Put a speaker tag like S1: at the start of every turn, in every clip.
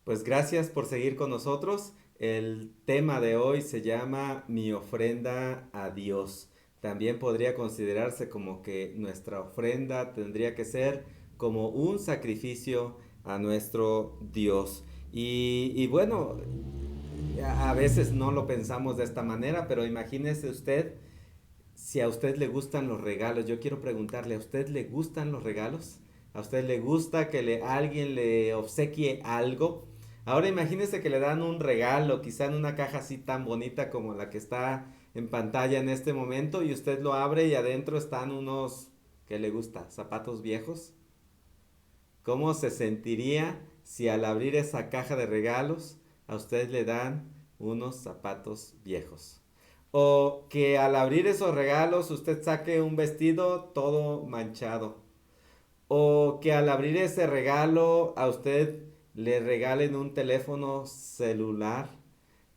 S1: Pues gracias por seguir con nosotros. El tema de hoy se llama Mi ofrenda a Dios. También podría considerarse como que nuestra ofrenda tendría que ser como un sacrificio a nuestro Dios. Y bueno, a veces no lo pensamos de esta manera, pero imagínese usted si a usted le gustan los regalos. Yo quiero preguntarle, ¿a usted le gustan los regalos? ¿A usted le gusta que alguien le obsequie algo? Ahora imagínese que le dan un regalo, quizá en una caja así tan bonita como la que está en pantalla en este momento, y usted lo abre y adentro están unos, ¿qué le gusta? ¿Zapatos viejos? ¿Cómo se sentiría si al abrir esa caja de regalos a usted le dan unos zapatos viejos? O que al abrir esos regalos usted saque un vestido todo manchado. O que al abrir ese regalo a usted le regalen un teléfono celular,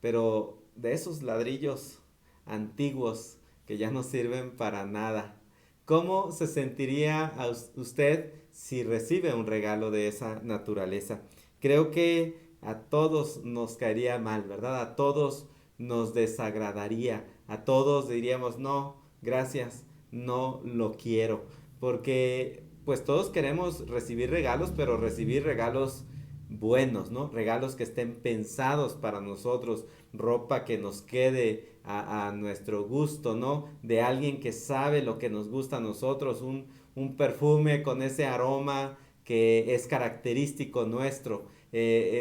S1: pero de esos ladrillos antiguos que ya no sirven para nada. ¿Cómo se sentiría usted si recibe un regalo de esa naturaleza? Creo que a todos nos caería mal, ¿verdad? A todos nos desagradaría, a todos diríamos, no, gracias, no lo quiero, porque pues todos queremos recibir regalos, pero recibir regalos buenos, ¿no? Regalos que estén pensados para nosotros, ropa que nos quede a nuestro gusto, ¿no? De alguien que sabe lo que nos gusta a nosotros, un perfume con ese aroma que es característico nuestro,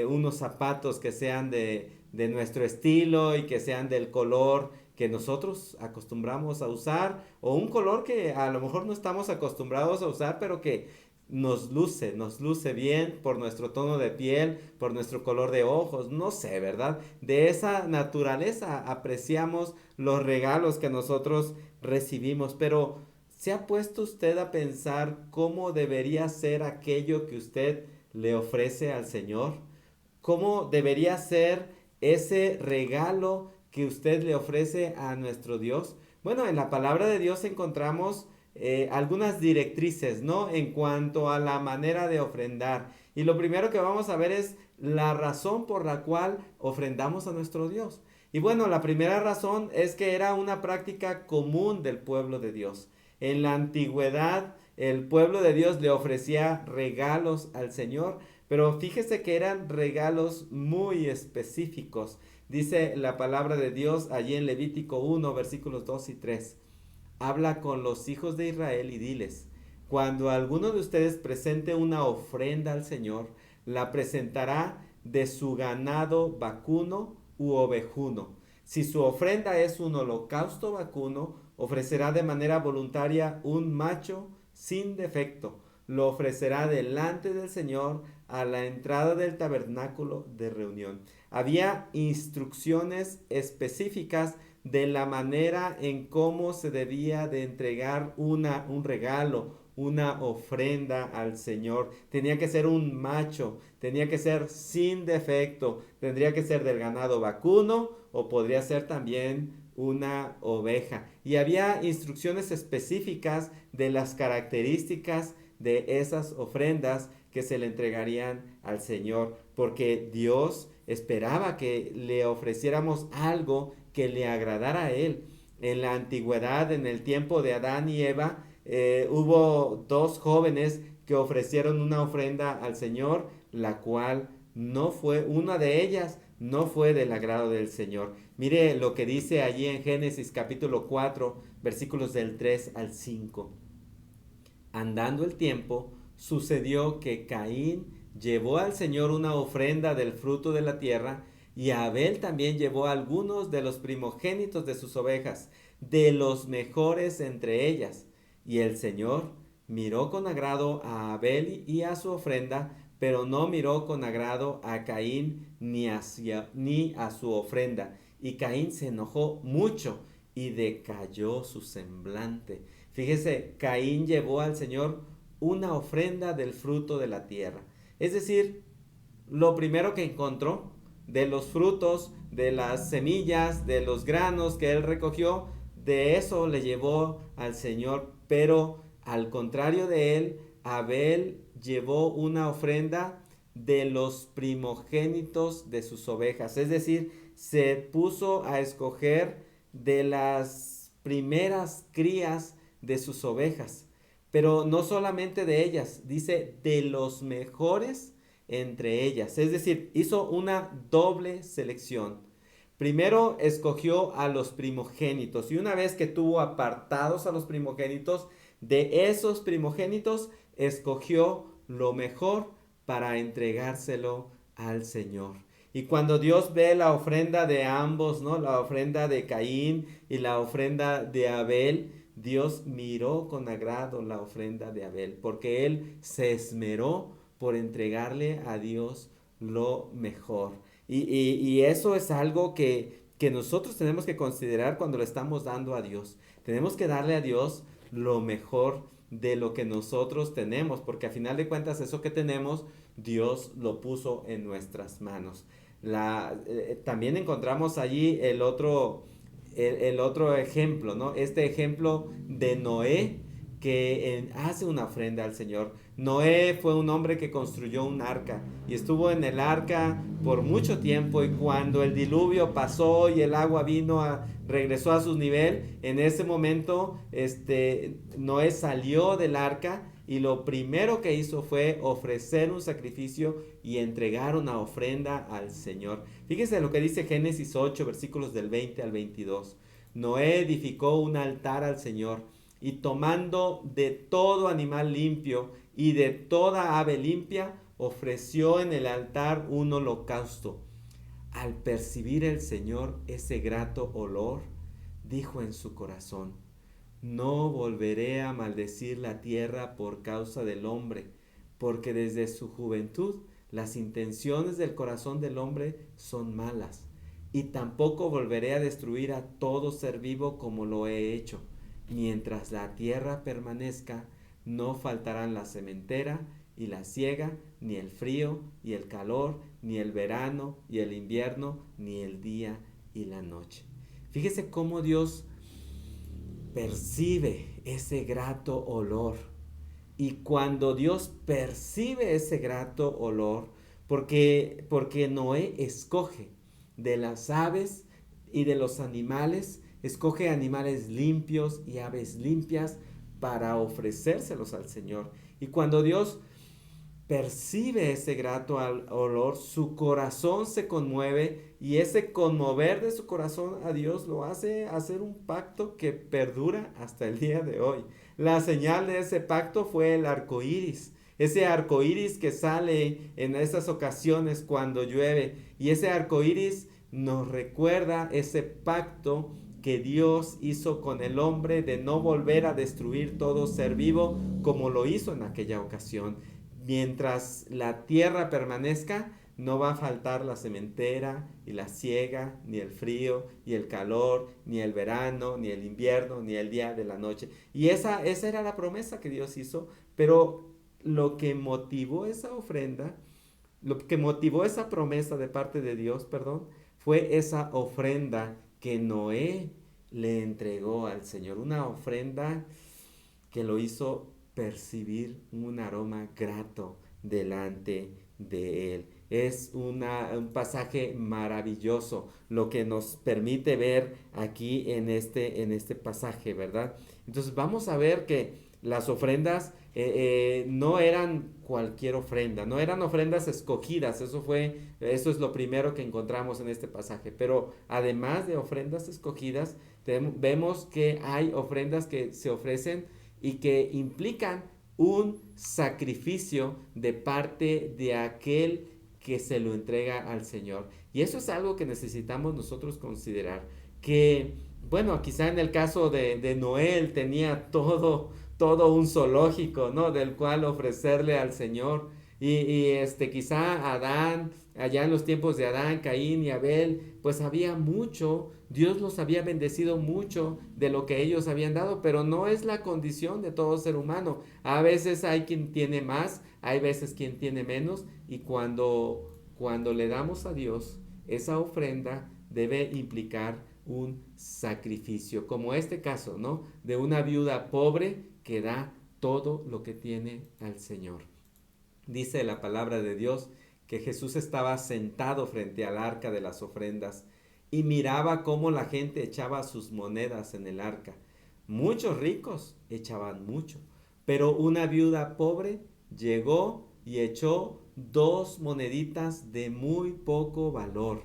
S1: unos zapatos que sean de nuestro estilo y que sean del color que nosotros acostumbramos a usar, o un color que a lo mejor no estamos acostumbrados a usar, pero que nos luce bien por nuestro tono de piel, por nuestro color de ojos, no sé, ¿verdad? De esa naturaleza apreciamos los regalos que nosotros recibimos, pero ¿se ha puesto usted a pensar cómo debería ser aquello que usted le ofrece al Señor? ¿Cómo debería ser ese regalo que usted le ofrece a nuestro Dios? Bueno, en la palabra de Dios encontramos algunas directrices, ¿no? En cuanto a la manera de ofrendar. Y lo primero que vamos a ver es la razón por la cual ofrendamos a nuestro Dios. Y bueno, la primera razón es que era una práctica común del pueblo de Dios. En la antigüedad, el pueblo de Dios le ofrecía regalos al Señor, pero fíjese que eran regalos muy específicos. Dice la palabra de Dios allí en Levítico 1, versículos 2 y 3. Habla con los hijos de Israel y diles, cuando alguno de ustedes presente una ofrenda al Señor, la presentará de su ganado vacuno u ovejuno. Si su ofrenda es un holocausto vacuno, ofrecerá de manera voluntaria un macho sin defecto. Lo ofrecerá delante del Señor a la entrada del tabernáculo de reunión. Había instrucciones específicas de la manera en cómo se debía de entregar un regalo, una ofrenda al Señor. Tenía que ser un macho, tenía que ser sin defecto, tendría que ser del ganado vacuno o podría ser también una oveja. Y había instrucciones específicas de las características de esas ofrendas que se le entregarían al Señor, porque Dios esperaba que le ofreciéramos algo que le agradara a Él. En la antigüedad, en el tiempo de Adán y Eva, hubo dos jóvenes que ofrecieron una ofrenda al Señor, la cual no fue, una de ellas no fue del agrado del Señor. Mire lo que dice allí en Génesis capítulo 4, versículos del 3 al 5. Andando el tiempo, sucedió que Caín llevó al Señor una ofrenda del fruto de la tierra, y Abel también llevó algunos de los primogénitos de sus ovejas, de los mejores entre ellas. Y el Señor miró con agrado a Abel y a su ofrenda, pero no miró con agrado a Caín ni a su ofrenda. Y Caín se enojó mucho y decayó su semblante. Fíjese, Caín llevó al Señor una ofrenda del fruto de la tierra. Es decir, lo primero que encontró de los frutos, de las semillas, de los granos que él recogió, de eso le llevó al Señor. Pero al contrario de él, Abel llevó una ofrenda de los primogénitos de sus ovejas. Es decir, se puso a escoger de las primeras crías de sus ovejas. Pero no solamente de ellas, dice de los mejores entre ellas. Es decir, hizo una doble selección. Primero escogió a los primogénitos y una vez que tuvo apartados a los primogénitos, de esos primogénitos escogió lo mejor para entregárselo al Señor. Y cuando Dios ve la ofrenda de ambos, ¿no? La ofrenda de Caín y la ofrenda de Abel, Dios miró con agrado la ofrenda de Abel, porque él se esmeró por entregarle a Dios lo mejor. Y eso es algo que nosotros tenemos que considerar cuando le estamos dando a Dios. Tenemos que darle a Dios lo mejor de lo que nosotros tenemos, porque a final de cuentas eso que tenemos, Dios lo puso en nuestras manos. También encontramos allí el otro ejemplo, ¿no? Este ejemplo de Noé que hace una ofrenda al Señor. Noé fue un hombre que construyó un arca y estuvo en el arca por mucho tiempo, y cuando el diluvio pasó y el agua regresó a su nivel, en ese momento Noé salió del arca y lo primero que hizo fue ofrecer un sacrificio y entregar una ofrenda al Señor. Fíjense lo que dice Génesis 8, versículos del 20 al 22. Noé edificó un altar al Señor y tomando de todo animal limpio y de toda ave limpia, ofreció en el altar un holocausto. Al percibir el Señor ese grato olor, dijo en su corazón: no volveré a maldecir la tierra por causa del hombre, porque desde su juventud las intenciones del corazón del hombre son malas, y tampoco volveré a destruir a todo ser vivo como lo he hecho. Mientras la tierra permanezca, no faltarán la sementera y la siega, ni el frío y el calor, ni el verano y el invierno, ni el día y la noche. Fíjese cómo Dios percibe ese grato olor. Y cuando Dios percibe ese grato olor, porque Noé escoge de las aves y de los animales, escoge animales limpios y aves limpias para ofrecérselos al Señor. Y cuando Dios percibe ese grato olor, su corazón se conmueve, y ese conmover de su corazón a Dios lo hace hacer un pacto que perdura hasta el día de hoy. La señal de ese pacto fue el arco iris. Ese arco iris que sale en esas ocasiones cuando llueve, y ese arco iris nos recuerda ese pacto que Dios hizo con el hombre de no volver a destruir todo ser vivo como lo hizo en aquella ocasión. Mientras la tierra permanezca, no va a faltar la sementera y la siega, ni el frío y el calor, ni el verano, ni el invierno, ni el día de la noche. Y esa era la promesa que Dios hizo, pero lo que motivó esa ofrenda, lo que motivó esa promesa de parte de Dios, perdón, fue esa ofrenda que Noé le entregó al Señor. Una ofrenda que lo hizo percibir un aroma grato delante de él. Es un pasaje maravilloso lo que nos permite ver aquí en este pasaje, ¿verdad? Entonces vamos a ver que las ofrendas no eran cualquier ofrenda, no eran ofrendas escogidas. Eso es lo primero que encontramos en este pasaje. Pero además de ofrendas escogidas, vemos que hay ofrendas que se ofrecen y que implican un sacrificio de parte de aquel que se lo entrega al Señor. Y eso es algo que necesitamos nosotros considerar. Que, bueno, quizá en el caso de Noé, él tenía todo un zoológico, ¿no? Del cual ofrecerle al Señor. Quizá Adán, allá en los tiempos de Adán, Caín y Abel, pues había mucho, Dios los había bendecido mucho de lo que ellos habían dado, pero no es la condición de todo ser humano. A veces hay quien tiene más, hay veces quien tiene menos, y cuando le damos a Dios esa ofrenda, debe implicar un sacrificio, como este caso, ¿no? De una viuda pobre que da todo lo que tiene al Señor. Dice la palabra de Dios que Jesús estaba sentado frente al arca de las ofrendas y miraba cómo la gente echaba sus monedas en el arca. Muchos ricos echaban mucho, pero una viuda pobre llegó y echó 2 moneditas de muy poco valor.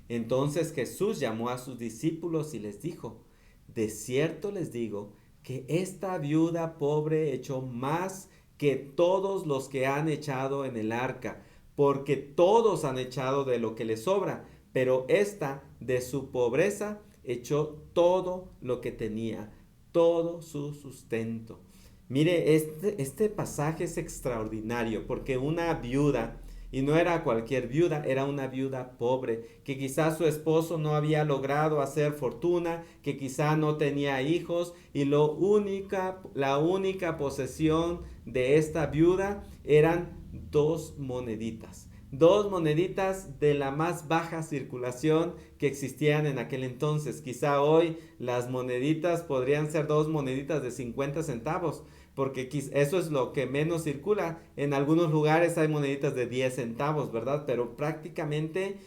S1: Entonces Jesús llamó a sus discípulos y les dijo, de cierto les digo que esta viuda pobre echó más que todos los que han echado en el arca, porque todos han echado de lo que les sobra, pero esta de su pobreza echó todo lo que tenía, todo su sustento. Mire, este pasaje es extraordinario porque una viuda, y no era cualquier viuda, era una viuda pobre, que quizás su esposo no había logrado hacer fortuna, que quizá no tenía hijos, y la única posesión de esta viuda eran 2 moneditas. 2 moneditas de la más baja circulación que existían en aquel entonces. Quizá hoy las moneditas podrían ser 2 moneditas de 50 centavos, porque eso es lo que menos circula. En algunos lugares hay moneditas de 10 centavos, ¿verdad? Pero prácticamente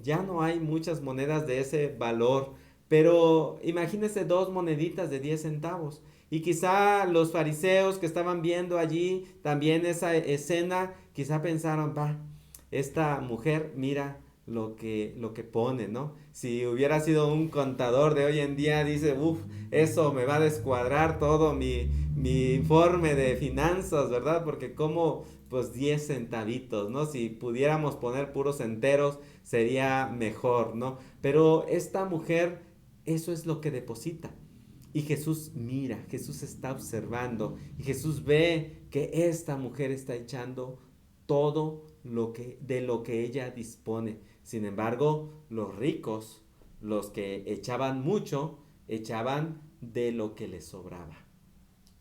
S1: ya no hay muchas monedas de ese valor. Pero imagínense 2 moneditas de 10 centavos. Y quizá los fariseos que estaban viendo allí también esa escena, quizá pensaron, va, esta mujer mira lo que pone, ¿no? Si hubiera sido un contador de hoy en día, dice, uff, eso me va a descuadrar todo mi informe de finanzas, ¿verdad? Porque como, pues 10 centavitos, ¿no? Si pudiéramos poner puros enteros, sería mejor, ¿no? Pero esta mujer, eso es lo que deposita. Y Jesús mira, Jesús está observando y Jesús ve que esta mujer está echando todo de lo que ella dispone. Sin embargo, los ricos, los que echaban mucho, echaban de lo que les sobraba.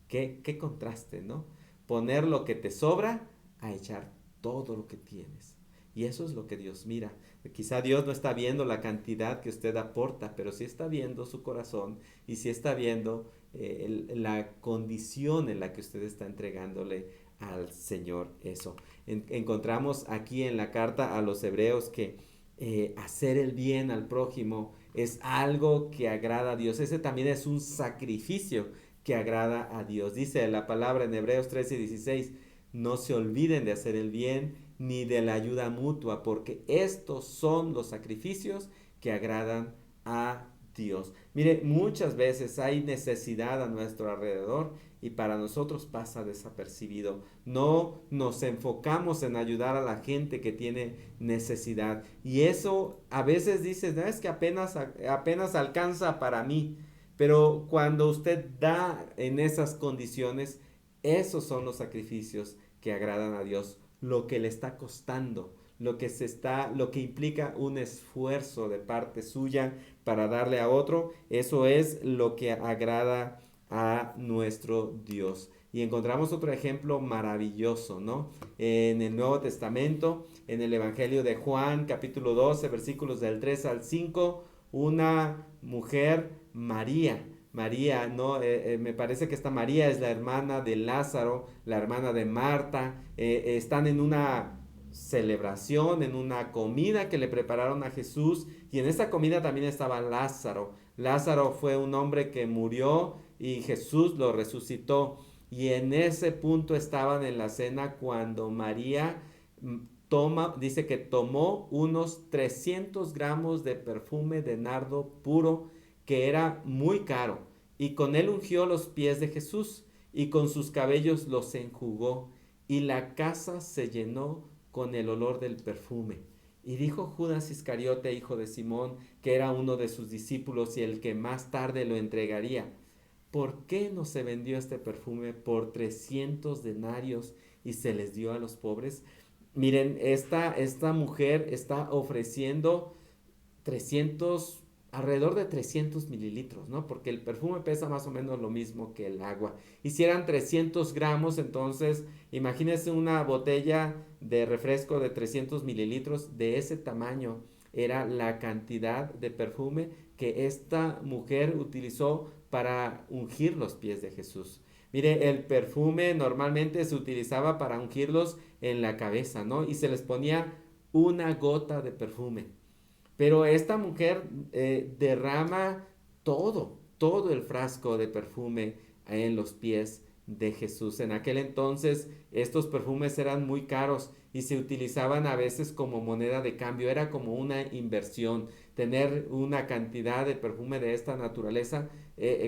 S1: Qué contraste, ¿no? Poner lo que te sobra a echar todo lo que tienes. Y eso es lo que Dios mira. Quizá Dios no está viendo la cantidad que usted aporta, pero sí está viendo su corazón y sí está viendo la condición en la que usted está entregándole al Señor eso. Encontramos aquí en la carta a los hebreos que hacer el bien al prójimo es algo que agrada a Dios. Ese también es un sacrificio que agrada a Dios. Dice la palabra en Hebreos 13:16, no se olviden de hacer el bien ni de la ayuda mutua, porque estos son los sacrificios que agradan a Dios. Mire, muchas veces hay necesidad a nuestro alrededor y para nosotros pasa desapercibido. No nos enfocamos en ayudar a la gente que tiene necesidad. Y eso a veces dices, no, es que apenas alcanza para mí. Pero cuando usted da en esas condiciones, esos son los sacrificios que agradan a Dios, lo que le está costando, lo que implica un esfuerzo de parte suya para darle a otro, eso es lo que agrada a nuestro Dios. Y encontramos otro ejemplo maravilloso, ¿no? En el Nuevo Testamento, en el Evangelio de Juan, capítulo 12, versículos del 3 al 5, una mujer, María. María, ¿no? Me parece que esta María es la hermana de Lázaro, la hermana de Marta. Están en una celebración, en una comida que le prepararon a Jesús. Y en esta comida también estaba Lázaro. Lázaro fue un hombre que murió y Jesús lo resucitó. Y en ese punto estaban en la cena cuando María dice que tomó unos 300 gramos de perfume de nardo puro que era muy caro, y con él ungió los pies de Jesús, y con sus cabellos los enjugó, y la casa se llenó con el olor del perfume. Y dijo Judas Iscariote, hijo de Simón, que era uno de sus discípulos y el que más tarde lo entregaría, ¿por qué no se vendió este perfume por 300 denarios y se les dio a los pobres? Miren, esta mujer está ofreciendo 300, alrededor de 300 mililitros, ¿no? Porque el perfume pesa más o menos lo mismo que el agua. Y si eran 300 gramos, entonces imagínense una botella de refresco de 300 mililitros de ese tamaño. Era la cantidad de perfume que esta mujer utilizó para ungir los pies de Jesús. Mire, el perfume normalmente se utilizaba para ungirlos en la cabeza, ¿no? Y se les ponía una gota de perfume. Pero esta mujer derrama todo el frasco de perfume en los pies de Jesús. En aquel entonces estos perfumes eran muy caros y se utilizaban a veces como moneda de cambio, era como una inversión. Tener una cantidad de perfume de esta naturaleza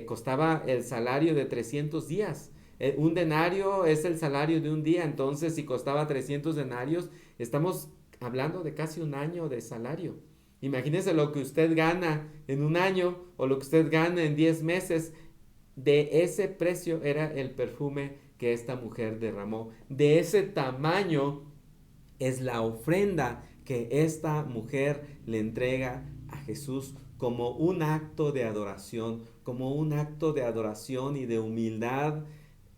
S1: costaba el salario de 300 días. Un denario es el salario de un día, entonces si costaba 300 denarios, estamos hablando de casi un año de salario. Imagínese lo que usted gana en un año o lo que usted gana en 10 meses. De ese precio era el perfume que esta mujer derramó. De ese tamaño es la ofrenda que esta mujer le entrega a Jesús como un acto de adoración, como un acto de adoración y de humildad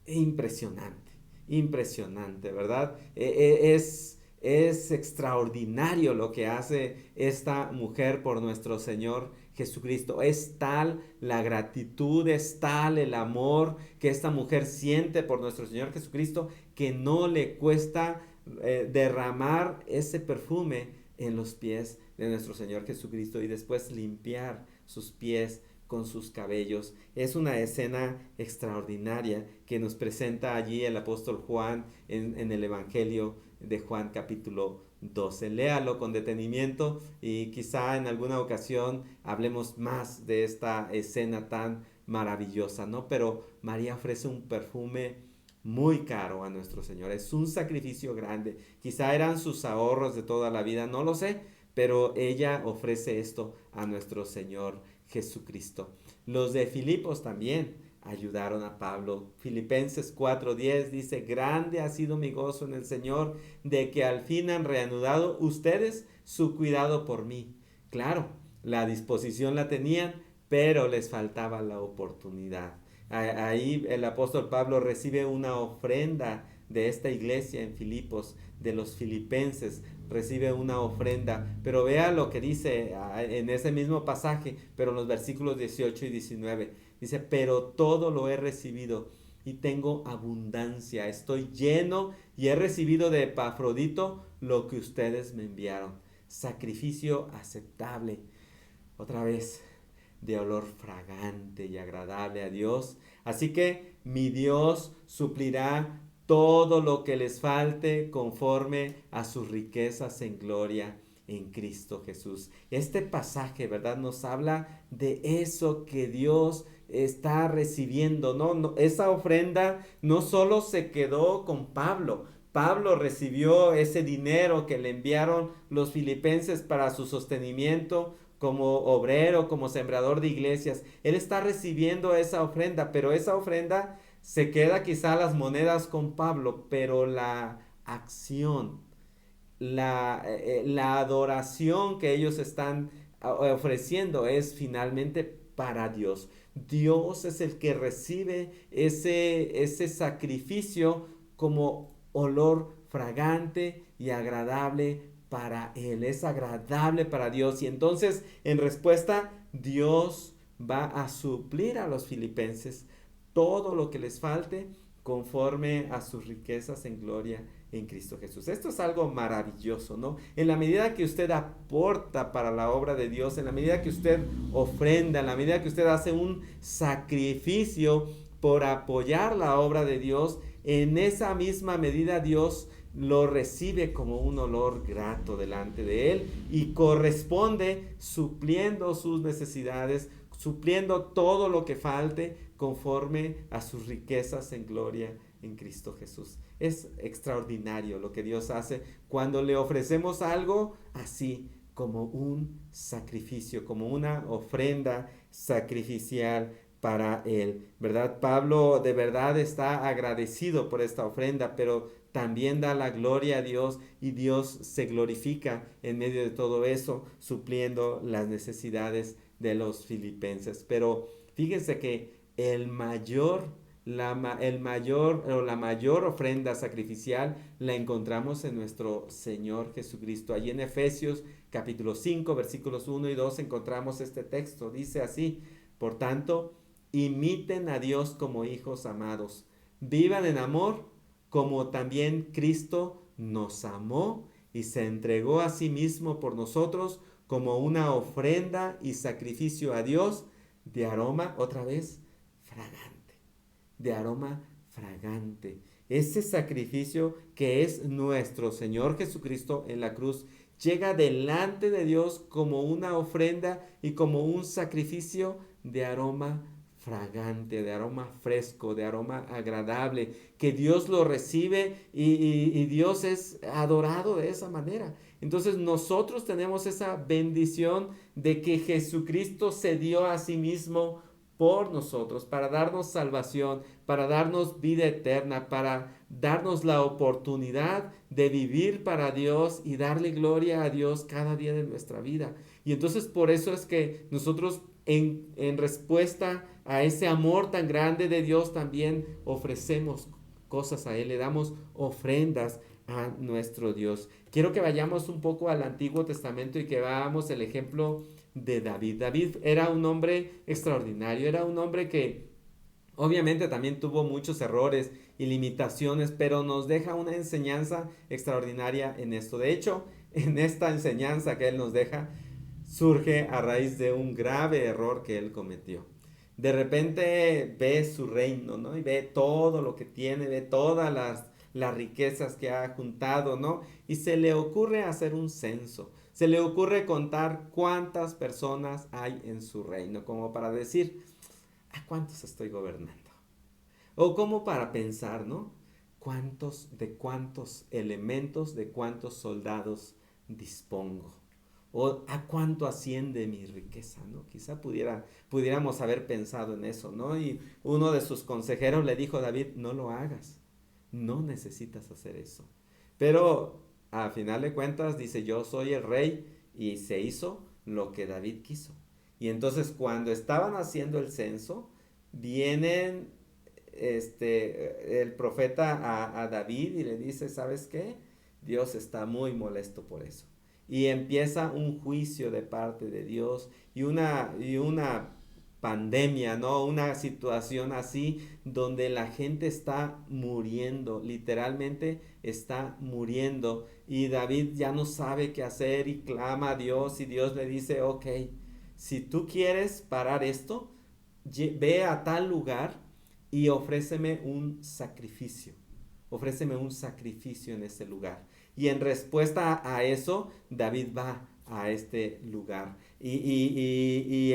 S1: impresionante, impresionante, ¿verdad? Es extraordinario lo que hace esta mujer por nuestro Señor Jesucristo. Es tal la gratitud, es tal el amor que esta mujer siente por nuestro Señor Jesucristo que no le cuesta derramar ese perfume en los pies de nuestro Señor Jesucristo y después limpiar sus pies con sus cabellos. Es una escena extraordinaria que nos presenta allí el apóstol Juan en el Evangelio de Juan capítulo 12. Léalo con detenimiento y quizá en alguna ocasión hablemos más de esta escena tan maravillosa, ¿no? Pero María ofrece un perfume muy caro a nuestro Señor. Es un sacrificio grande. Quizá eran sus ahorros de toda la vida, no lo sé, pero ella ofrece esto a nuestro Señor Jesucristo. Los de Filipos también ayudaron a Pablo. Filipenses 4:10 dice, grande ha sido mi gozo en el Señor de que al fin han reanudado ustedes su cuidado por mí. Claro, la disposición la tenían, pero les faltaba la oportunidad. Ahí el apóstol Pablo recibe una ofrenda de esta iglesia en Filipos, de los filipenses, recibe una ofrenda. Pero vea lo que dice en ese mismo pasaje, pero en los versículos 18 y 19. Dice, pero todo lo he recibido y tengo abundancia, estoy lleno y he recibido de Epafrodito lo que ustedes me enviaron. Sacrificio aceptable. Otra vez, de olor fragante y agradable a Dios. Así que mi Dios suplirá todo lo que les falte conforme a sus riquezas en gloria en Cristo Jesús. Este pasaje, ¿verdad? Nos habla de eso que Dios está recibiendo, ¿no? Esa ofrenda no solo se quedó con Pablo. Pablo recibió ese dinero que le enviaron los filipenses para su sostenimiento como obrero, como sembrador de iglesias. Él está recibiendo esa ofrenda, pero esa ofrenda se queda quizá las monedas con Pablo, pero la acción, la adoración que ellos están ofreciendo es finalmente para Dios. Dios es el que recibe ese sacrificio como olor fragante y agradable para Él. Es agradable para Dios. Y entonces, en respuesta, Dios va a suplir a los filipenses todo lo que les falte conforme a sus riquezas en gloria en Cristo Jesús. Esto es algo maravilloso, ¿no? En la medida que usted aporta para la obra de Dios, en la medida que usted ofrenda, en la medida que usted hace un sacrificio por apoyar la obra de Dios, en esa misma medida Dios lo recibe como un olor grato delante de Él y corresponde supliendo sus necesidades, supliendo todo lo que falte conforme a sus riquezas en gloria en Cristo Jesús. Es extraordinario lo que Dios hace cuando le ofrecemos algo así como un sacrificio, como una ofrenda sacrificial para Él, ¿verdad? Pablo de verdad está agradecido por esta ofrenda, pero también da la gloria a Dios y Dios se glorifica en medio de todo eso, supliendo las necesidades de los filipenses. Pero fíjense que el mayor la mayor ofrenda sacrificial la encontramos en nuestro Señor Jesucristo. Allí en Efesios capítulo 5 versículos 1 y 2 encontramos este texto. Dice así, por tanto, imiten a Dios como hijos amados. Vivan en amor como también Cristo nos amó y se entregó a sí mismo por nosotros como una ofrenda y sacrificio a Dios de aroma, otra vez, fragante, de aroma fragante. Ese sacrificio que es nuestro Señor Jesucristo en la cruz llega delante de Dios como una ofrenda y como un sacrificio de aroma fragante, de aroma fresco, de aroma agradable, que Dios lo recibe y Dios es adorado de esa manera. Entonces nosotros tenemos esa bendición de que Jesucristo se dio a sí mismo por nosotros, para darnos salvación, para darnos vida eterna, para darnos la oportunidad de vivir para Dios y darle gloria a Dios cada día de nuestra vida. Y entonces por eso es que nosotros en respuesta a ese amor tan grande de Dios también ofrecemos cosas a Él, le damos ofrendas a nuestro Dios. Quiero que vayamos un poco al Antiguo Testamento y que veamos el ejemplo de David. David era un hombre extraordinario, era un hombre que obviamente también tuvo muchos errores y limitaciones, pero nos deja una enseñanza extraordinaria en esto. De hecho, en esta enseñanza que él nos deja, surge a raíz de un grave error que él cometió. De repente ve su reino, ¿no? Y ve todo lo que tiene, ve todas las riquezas que ha juntado, ¿no? Y se le ocurre hacer un censo. Se le ocurre contar cuántas personas hay en su reino, como para decir, ¿a cuántos estoy gobernando? O como para pensar, ¿no? De cuántos elementos, de cuántos soldados dispongo. O a cuánto asciende mi riqueza, ¿no? Quizá pudiéramos haber pensado en eso, ¿no? Y uno de sus consejeros le dijo a David, no lo hagas, no necesitas hacer eso. Pero a final de cuentas dice, yo soy el rey y se hizo lo que David quiso. Y entonces cuando estaban haciendo el censo, vienen el profeta a David y le dice, ¿sabes qué? Dios está muy molesto por eso. Y empieza un juicio de parte de Dios y una pandemia, ¿no? Una situación así donde la gente está muriendo, literalmente está muriendo. Y David ya no sabe qué hacer y clama a Dios y Dios le dice, ok, si tú quieres parar esto, ve a tal lugar y ofréceme un sacrificio. Ofréceme un sacrificio en ese lugar. Y en respuesta a eso, David va a este lugar y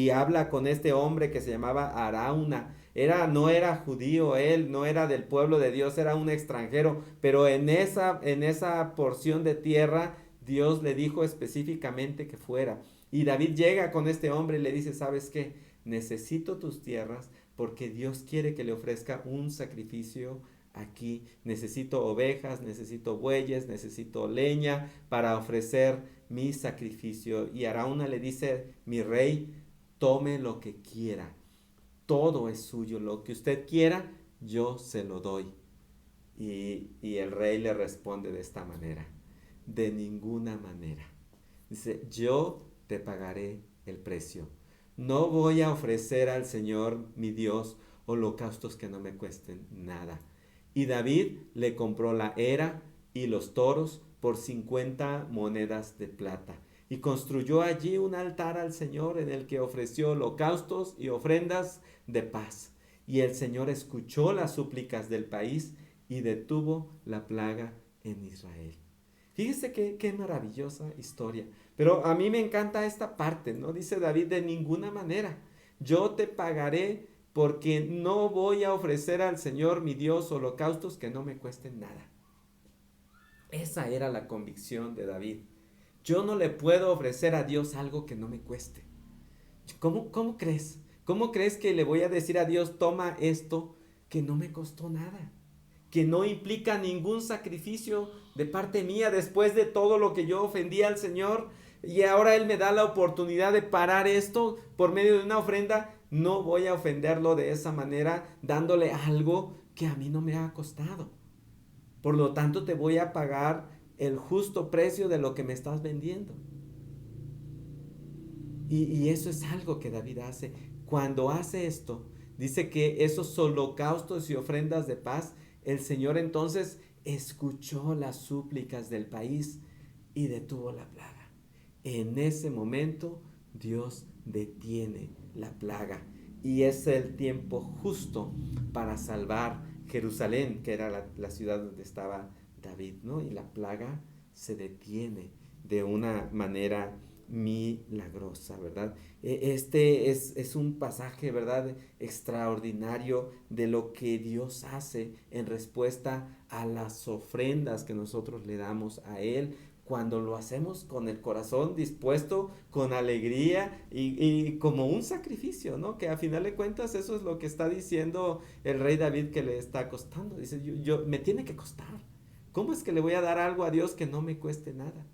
S1: habla con este hombre que se llamaba Arauna. No era judío, él no era del pueblo de Dios, era un extranjero, pero en esa porción de tierra Dios le dijo específicamente que fuera. Y David llega con este hombre y le dice, ¿sabes qué? Necesito tus tierras porque Dios quiere que le ofrezca un sacrificio aquí. Necesito ovejas, necesito bueyes, necesito leña para ofrecer mi sacrificio. Y Arauna le dice, mi rey, tome lo que quiera. Todo es suyo. Lo que usted quiera, yo se lo doy. Y el rey le responde de esta manera. De ninguna manera. Dice, yo te pagaré el precio. No voy a ofrecer al Señor mi Dios holocaustos que no me cuesten nada. Y David le compró la era y los toros por 50 monedas de plata. Y construyó allí un altar al Señor en el que ofreció holocaustos y ofrendas de paz. Y el Señor escuchó las súplicas del país y detuvo la plaga en Israel. Fíjese qué maravillosa historia. Pero a mí me encanta esta parte, ¿no? Dice David, de ninguna manera. Yo te pagaré porque no voy a ofrecer al Señor mi Dios holocaustos que no me cuesten nada. Esa era la convicción de David. Yo no le puedo ofrecer a Dios algo que no me cueste. ¿Cómo crees? ¿Cómo crees que le voy a decir a Dios, toma esto que no me costó nada? Que no implica ningún sacrificio de parte mía después de todo lo que yo ofendí al Señor. Y ahora Él me da la oportunidad de parar esto por medio de una ofrenda. No voy a ofenderlo de esa manera dándole algo que a mí no me ha costado. Por lo tanto, te voy a pagar el justo precio de lo que me estás vendiendo. Y eso es algo que David hace. Cuando hace esto, dice que esos holocaustos y ofrendas de paz, el Señor entonces escuchó las súplicas del país y detuvo la plaga. En ese momento Dios detiene la plaga y es el tiempo justo para salvar Jerusalén, que era la ciudad donde estaba David, ¿no? Y la plaga se detiene de una manera milagrosa, ¿verdad? Este es un pasaje, ¿verdad? Extraordinario de lo que Dios hace en respuesta a las ofrendas que nosotros le damos a Él, cuando lo hacemos con el corazón dispuesto, con alegría y como un sacrificio, ¿no? Que a final de cuentas eso es lo que está diciendo el rey David que le está costando. Dice, me tiene que costar. ¿Cómo es que le voy a dar algo a Dios que no me cueste nada?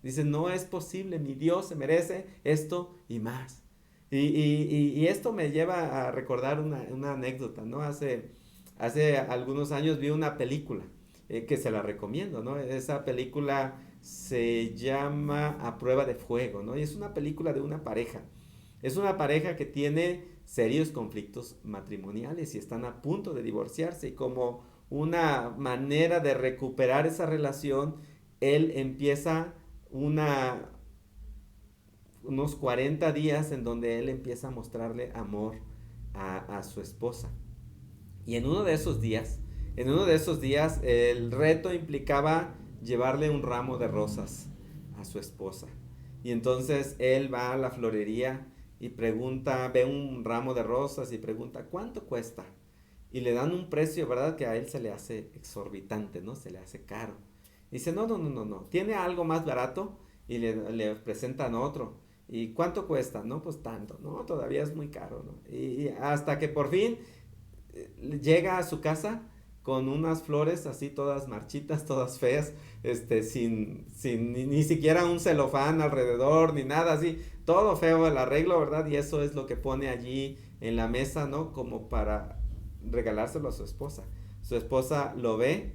S1: Dice, no es posible, mi Dios se merece esto y más. Y esto me lleva a recordar una anécdota, ¿no? Hace algunos años vi una película que se la recomiendo, ¿no? Esa película se llama A Prueba de Fuego, ¿no? Y es una película de una pareja. Es una pareja que tiene serios conflictos matrimoniales y están a punto de divorciarse y como una manera de recuperar esa relación, él empieza una, unos 40 días en donde él empieza a mostrarle amor a su esposa. Y en uno de esos días, el reto implicaba llevarle un ramo de rosas a su esposa. Y entonces él va a la florería y pregunta, ve un ramo de rosas y pregunta, ¿cuánto cuesta? Y le dan un precio, ¿verdad? Que a él se le hace exorbitante, ¿no? Se le hace caro. Y dice, no, no, no, no, no, ¿tiene algo más barato? Y le presentan otro. ¿Y cuánto cuesta? No, pues tanto, no, todavía es muy caro, ¿no? Y hasta que por fin llega a su casa con unas flores así todas marchitas, todas feas, sin ni siquiera un celofán alrededor, ni nada así, todo feo el arreglo, ¿verdad? Y eso es lo que pone allí en la mesa, ¿no? Como para regalárselo a su esposa. Su esposa lo ve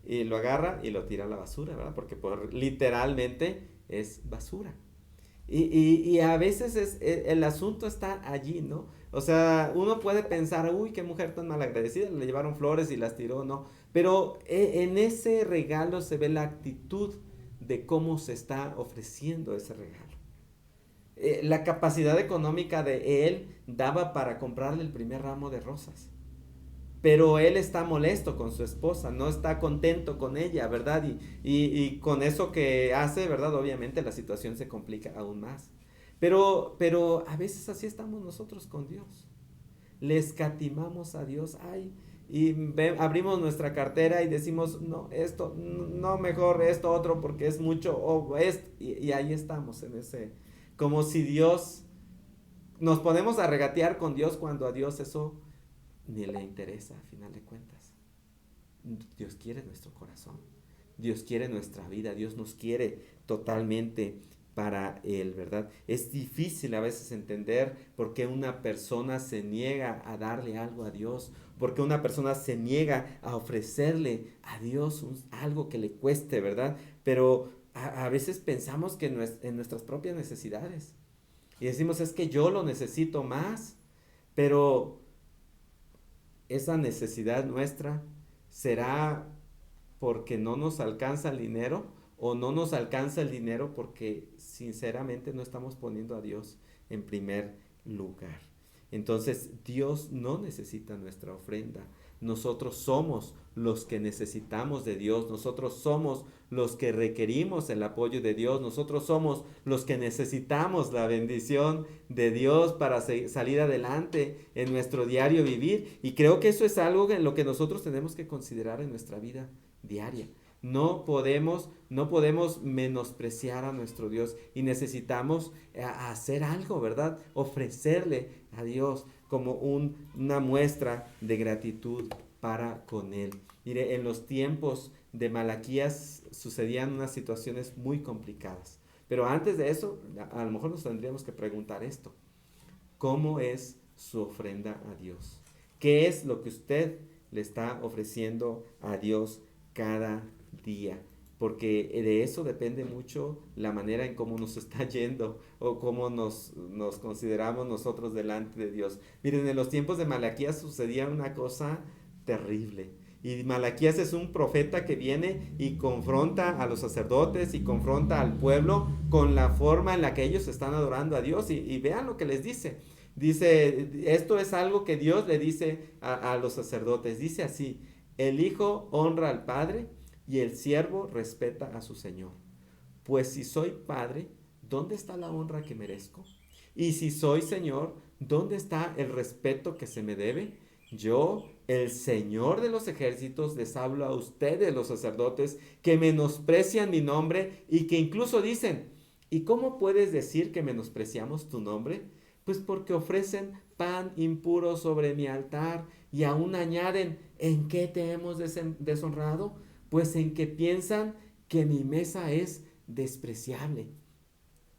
S1: y lo agarra y lo tira a la basura, ¿verdad? Porque literalmente es basura. Y a veces el asunto está allí, ¿no? O sea, uno puede pensar, uy, qué mujer tan malagradecida, le llevaron flores y las tiró, ¿no? Pero en ese regalo se ve la actitud de cómo se está ofreciendo ese regalo. La capacidad económica de él daba para comprarle el primer ramo de rosas. Pero él está molesto con su esposa, no está contento con ella, ¿verdad? Y con eso que hace, ¿verdad? Obviamente la situación se complica aún más. Pero a veces así estamos nosotros con Dios. Le escatimamos a Dios, ay, abrimos nuestra cartera y decimos, no, esto, no, mejor esto otro porque es mucho, o esto, y ahí estamos en ese, como si Dios, nos ponemos a regatear con Dios cuando a Dios eso ni le interesa a final de cuentas. Dios quiere nuestro corazón, Dios quiere nuestra vida, Dios nos quiere totalmente para Él, ¿verdad? Es difícil a veces entender por qué una persona se niega a darle algo a Dios, por qué una persona se niega a ofrecerle a Dios algo que le cueste, ¿verdad? Pero a veces pensamos que en nuestras propias necesidades y decimos es que yo lo necesito más, pero esa necesidad nuestra será porque no nos alcanza el dinero o no nos alcanza el dinero porque sinceramente no estamos poniendo a Dios en primer lugar. Entonces Dios no necesita nuestra ofrenda. Nosotros somos los que necesitamos de Dios. Nosotros somos los que requerimos el apoyo de Dios. Nosotros somos los que necesitamos la bendición de Dios para salir adelante en nuestro diario vivir. Y creo que eso es algo en lo que nosotros tenemos que considerar en nuestra vida diaria. No podemos menospreciar a nuestro Dios y necesitamos hacer algo, ¿verdad? Ofrecerle a Dios como una muestra de gratitud para con Él. Mire, en los tiempos de Malaquías sucedían unas situaciones muy complicadas. Pero antes de eso, a lo mejor nos tendríamos que preguntar esto. ¿Cómo es su ofrenda a Dios? ¿Qué es lo que usted le está ofreciendo a Dios cada día? Porque de eso depende mucho la manera en cómo nos está yendo o cómo nos consideramos nosotros delante de Dios. Miren, en los tiempos de Malaquías sucedía una cosa terrible. Y Malaquías es un profeta que viene y confronta a los sacerdotes y confronta al pueblo con la forma en la que ellos están adorando a Dios. Y vean lo que les dice. Dice, esto es algo que Dios le dice a los sacerdotes. Dice así, el hijo honra al padre y el siervo respeta a su señor. Pues si soy padre, ¿dónde está la honra que merezco? Y si soy señor, ¿dónde está el respeto que se me debe? Yo, el Señor de los ejércitos, les hablo a ustedes, los sacerdotes, que menosprecian mi nombre y que incluso dicen, ¿y cómo puedes decir que menospreciamos tu nombre? Pues porque ofrecen pan impuro sobre mi altar y aún añaden, ¿en qué te hemos deshonrado? Pues en que piensan que mi mesa es despreciable.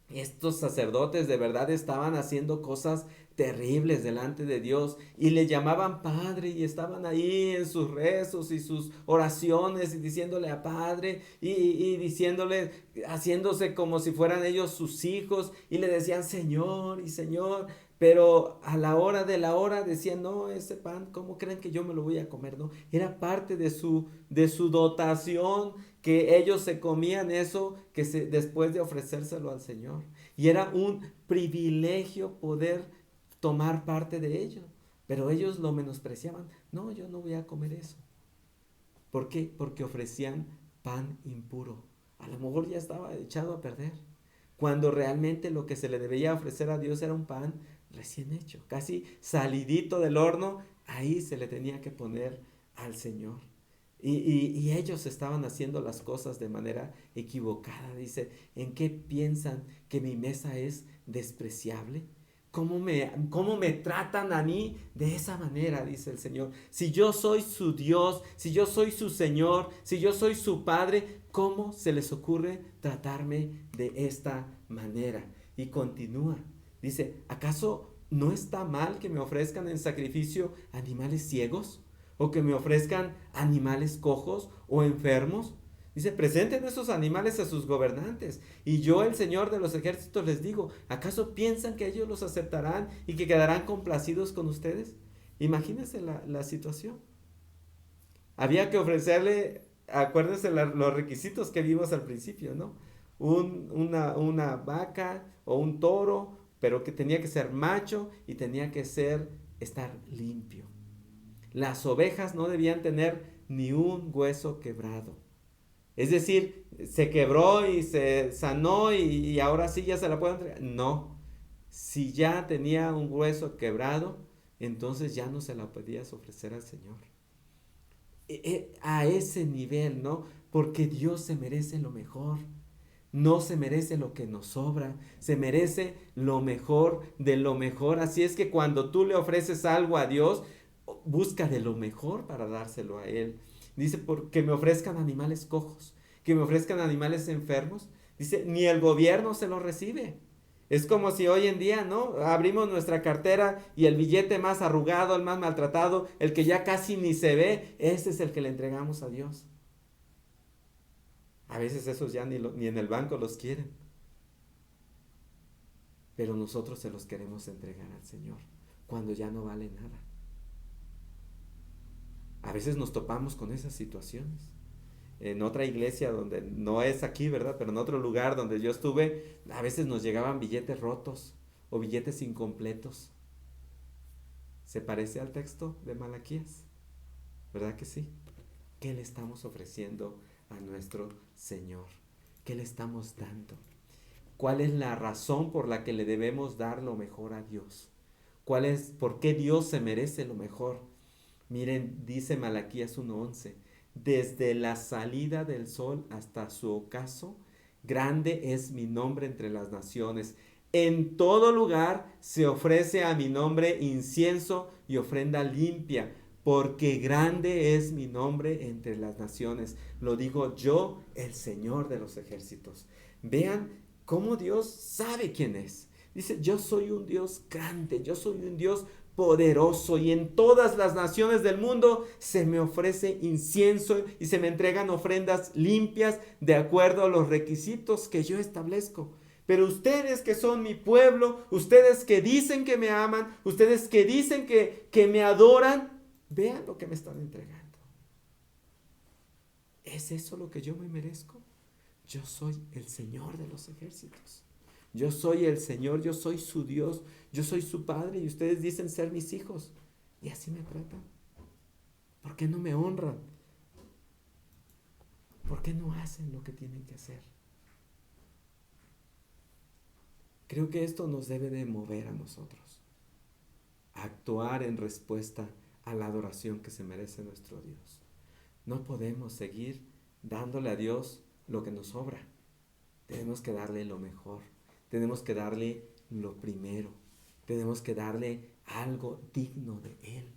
S1: Estos sacerdotes de verdad estaban haciendo cosas terribles delante de Dios y le llamaban Padre y estaban ahí en sus rezos y sus oraciones y diciéndole a Padre y diciéndole, haciéndose como si fueran ellos sus hijos y le decían Señor y Señor, pero a la hora de la hora decían, no, ese pan, ¿cómo creen que yo me lo voy a comer? No, era parte de su dotación, que ellos se comían eso después de ofrecérselo al Señor. Y era un privilegio poder tomar parte de ello. Pero ellos lo menospreciaban. No, yo no voy a comer eso. ¿Por qué? Porque ofrecían pan impuro. A lo mejor ya estaba echado a perder. Cuando realmente lo que se le debía ofrecer a Dios era un pan recién hecho, casi salidito del horno, ahí se le tenía que poner al Señor. Y ellos estaban haciendo las cosas de manera equivocada. Dice, ¿en qué piensan que mi mesa es despreciable? ¿Cómo me tratan a mí de esa manera? Dice el Señor. Si yo soy su Dios, si yo soy su Señor, si yo soy su Padre, ¿cómo se les ocurre tratarme de esta manera? Y continúa. Dice, ¿acaso no está mal que me ofrezcan en sacrificio animales ciegos? ¿O que me ofrezcan animales cojos o enfermos? Dice, presenten esos animales a sus gobernantes. Y yo, el Señor de los ejércitos, les digo, ¿acaso piensan que ellos los aceptarán y que quedarán complacidos con ustedes? Imagínense la situación. Había que ofrecerle, acuérdense los requisitos que vimos al principio, ¿no? Una vaca o un toro, pero que tenía que ser macho y tenía que estar limpio. Las ovejas no debían tener ni un hueso quebrado. Es decir, se quebró y se sanó y ahora sí ya se la puedo entregar. No, si ya tenía un hueso quebrado, entonces ya no se la podías ofrecer al Señor. A ese nivel, ¿no? Porque Dios se merece lo mejor. No se merece lo que nos sobra, se merece lo mejor de lo mejor. Así es que cuando tú le ofreces algo a Dios, busca de lo mejor para dárselo a Él. Dice, que me ofrezcan animales cojos, que me ofrezcan animales enfermos. Dice, ni el gobierno se lo recibe. Es como si hoy en día, ¿no? Abrimos nuestra cartera y el billete más arrugado, el más maltratado, el que ya casi ni se ve, ese es el que le entregamos a Dios. A veces esos ya ni en el banco los quieren. Pero nosotros se los queremos entregar al Señor cuando ya no vale nada. A veces nos topamos con esas situaciones. En otra iglesia donde no es aquí, ¿verdad? Pero en otro lugar donde yo estuve, a veces nos llegaban billetes rotos o billetes incompletos. ¿Se parece al texto de Malaquías? ¿Verdad que sí? ¿Qué le estamos ofreciendo a nuestro Señor? ¿Qué le estamos dando? ¿Cuál es la razón por la que le debemos dar lo mejor a Dios? ¿Por qué Dios se merece lo mejor? Miren, dice Malaquías 1:11, desde la salida del sol hasta su ocaso, grande es mi nombre entre las naciones. En todo lugar se ofrece a mi nombre incienso y ofrenda limpia, porque grande es mi nombre entre las naciones. Lo digo yo, el Señor de los ejércitos. Vean cómo Dios sabe quién es. Dice, yo soy un Dios grande, yo soy un Dios poderoso y en todas las naciones del mundo se me ofrece incienso y se me entregan ofrendas limpias de acuerdo a los requisitos que yo establezco. Pero ustedes que son mi pueblo, ustedes que dicen que me aman, ustedes que dicen que me adoran, vean lo que me están entregando. ¿Es eso lo que yo me merezco? Yo soy el Señor de los ejércitos. Yo soy el Señor, yo soy su Dios, yo soy su Padre y ustedes dicen ser mis hijos. Y así me tratan. ¿Por qué no me honran? ¿Por qué no hacen lo que tienen que hacer? Creo que esto nos debe de mover a nosotros, a actuar en respuesta a la adoración que se merece nuestro Dios. No podemos seguir dándole a Dios lo que nos sobra. Tenemos que darle lo mejor. Tenemos que darle lo primero. Tenemos que darle algo digno de Él.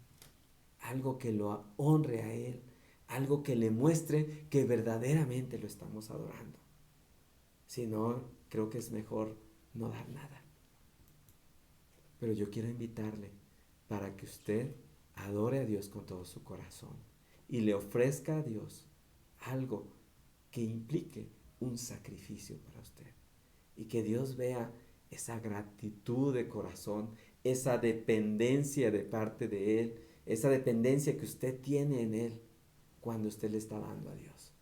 S1: Algo que lo honre a Él. Algo que le muestre que verdaderamente lo estamos adorando. Si no, creo que es mejor no dar nada. Pero yo quiero invitarle para que usted adore a Dios con todo su corazón y le ofrezca a Dios algo que implique un sacrificio para usted. Y que Dios vea esa gratitud de corazón, esa dependencia de parte de Él, esa dependencia que usted tiene en Él cuando usted le está dando a Dios.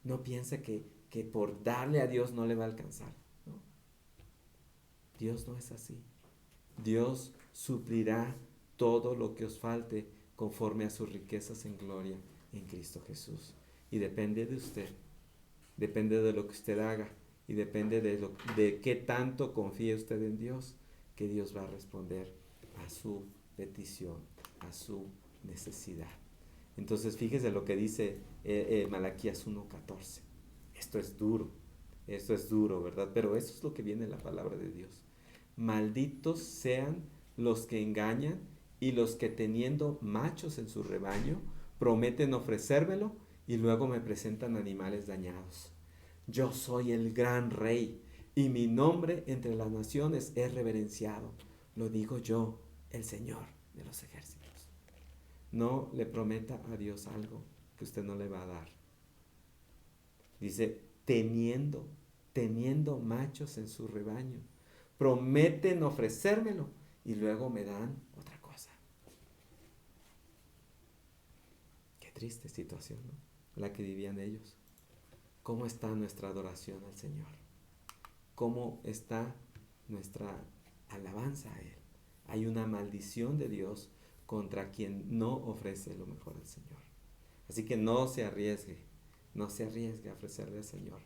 S1: No piense que por darle a Dios no le va a alcanzar. ¿No? Dios no es así. Dios suplirá todo lo que os falte conforme a sus riquezas en gloria en Cristo Jesús. Y depende de usted, depende de lo que usted haga y depende de qué tanto confíe usted en Dios, que Dios va a responder a su petición, a su necesidad. Entonces fíjese lo que dice Malaquías 1:14. Esto es duro, ¿verdad? Pero eso es lo que viene en la palabra de Dios. Malditos sean los que engañan y los que teniendo machos en su rebaño prometen ofrecérmelo y luego me presentan animales dañados. Yo soy el gran rey y mi nombre entre las naciones es reverenciado. Lo digo yo, el Señor de los ejércitos. No le prometa a Dios algo que usted no le va a dar. Dice, teniendo machos en su rebaño. Prometen ofrecérmelo y luego me dan otra cosa. Qué triste situación, ¿no? La que vivían ellos. ¿Cómo está nuestra adoración al Señor? ¿Cómo está nuestra alabanza a Él? Hay una maldición de Dios contra quien no ofrece lo mejor al Señor. Así que no se arriesgue a ofrecerle al Señor.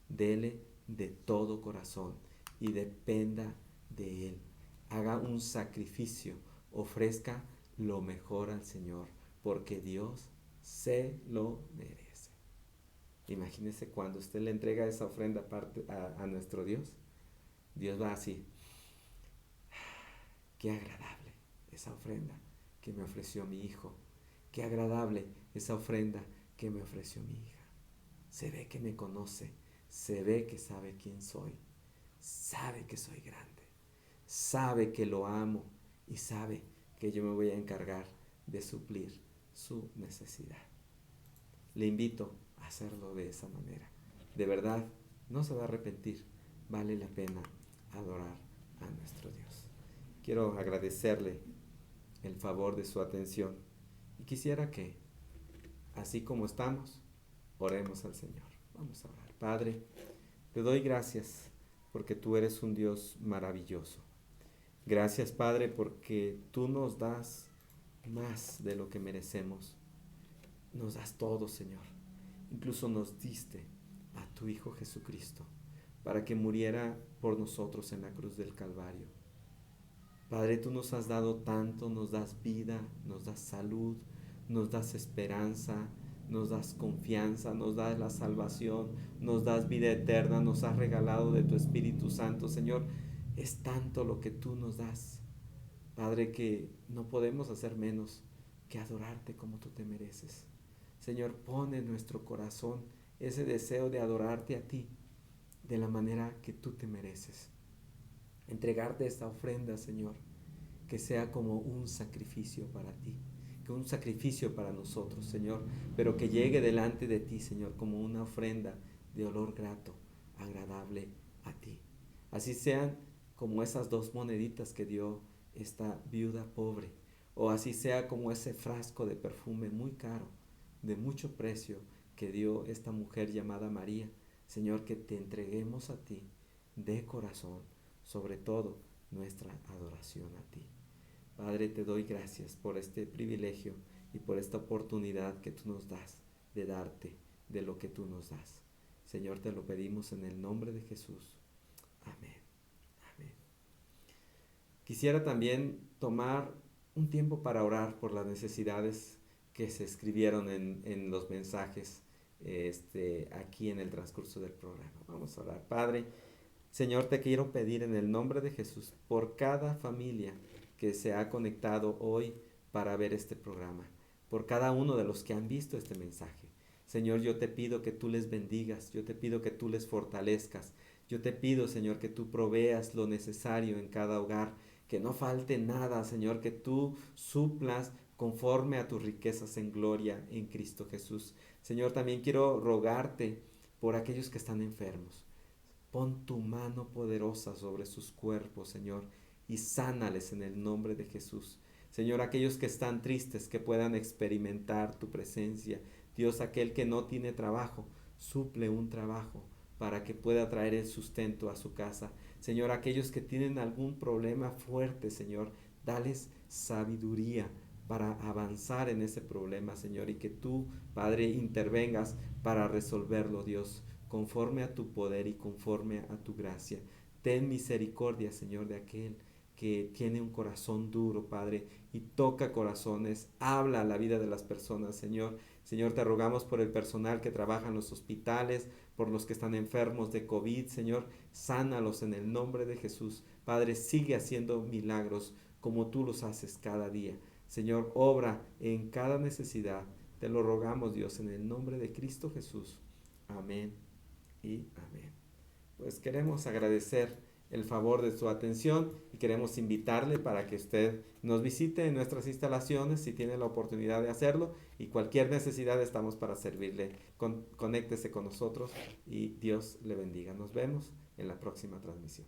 S1: Dele de todo corazón y dependa de Él. Haga un sacrificio, ofrezca lo mejor al Señor, porque Dios se lo merece. Imagínese cuando usted le entrega esa ofrenda a nuestro Dios, Dios va así, qué agradable esa ofrenda que me ofreció mi hijo, qué agradable esa ofrenda que me ofreció mi hija. Se ve que me conoce, se ve que sabe quién soy, sabe que soy grande, sabe que lo amo y sabe que yo me voy a encargar de suplir su necesidad. Le invito a hacerlo de esa manera. De verdad, no se va a arrepentir. Vale la pena adorar a nuestro Dios. Quiero agradecerle el favor de su atención y quisiera que, así como estamos, oremos al Señor. Vamos a orar. Padre, te doy gracias porque tú eres un Dios maravilloso. Gracias, Padre, porque tú nos das más de lo que merecemos. Nos das todo, Señor. Incluso nos diste a tu Hijo Jesucristo para que muriera por nosotros en la cruz del Calvario. Padre, tú nos has dado tanto, nos das vida, nos das salud, nos das esperanza, nos das confianza, nos das la salvación, nos das vida eterna, nos has regalado de tu Espíritu Santo, Señor. Es tanto lo que tú nos das, Padre, que no podemos hacer menos que adorarte como tú te mereces. Señor, pon en nuestro corazón ese deseo de adorarte a ti de la manera que tú te mereces. Entregarte esta ofrenda, Señor, que sea como un sacrificio para ti, que un sacrificio para nosotros, Señor, pero que llegue delante de ti, Señor, como una ofrenda de olor grato, agradable a ti. Así sean como esas 2 moneditas que dio esta viuda pobre, o así sea como ese frasco de perfume muy caro, de mucho precio, que dio esta mujer llamada María. Señor, que te entreguemos a ti de corazón, sobre todo nuestra adoración a ti. Padre, te doy gracias por este privilegio y por esta oportunidad que tú nos das de darte de lo que tú nos das. Señor, te lo pedimos en el nombre de Jesús. Amén. Amén. Quisiera también tomar un tiempo para orar por las necesidades que se escribieron en los mensajes aquí en el transcurso del programa. Vamos a orar. Padre, Señor, te quiero pedir en el nombre de Jesús por cada familia que se ha conectado hoy para ver este programa, por cada uno de los que han visto este mensaje. Señor, yo te pido que tú les bendigas, yo te pido que tú les fortalezcas, yo te pido, Señor, que tú proveas lo necesario en cada hogar, que no falte nada, Señor, que tú suplas conforme a tus riquezas en gloria en Cristo Jesús. Señor, también quiero rogarte por aquellos que están enfermos. Pon tu mano poderosa sobre sus cuerpos, Señor, y sánales en el nombre de Jesús. Señor, aquellos que están tristes, que puedan experimentar tu presencia. Dios, aquel que no tiene trabajo, suple un trabajo para que pueda traer el sustento a su casa. Señor, aquellos que tienen algún problema fuerte, Señor, dales sabiduría para avanzar en ese problema, Señor, y que tú, Padre, intervengas para resolverlo, Dios, conforme a tu poder y conforme a tu gracia. Ten misericordia, Señor, de aquel que tiene un corazón duro, Padre, y toca corazones, habla a la vida de las personas, Señor. Señor, te rogamos por el personal que trabaja en los hospitales, por los que están enfermos de COVID, Señor, sánalos en el nombre de Jesús. Padre, sigue haciendo milagros como tú los haces cada día. Señor, obra en cada necesidad. Te lo rogamos, Dios, en el nombre de Cristo Jesús. Amén y amén. Pues queremos agradecer el favor de su atención y queremos invitarle para que usted nos visite en nuestras instalaciones si tiene la oportunidad de hacerlo, y cualquier necesidad estamos para servirle. Conéctese con nosotros y Dios le bendiga. Nos vemos en la próxima transmisión.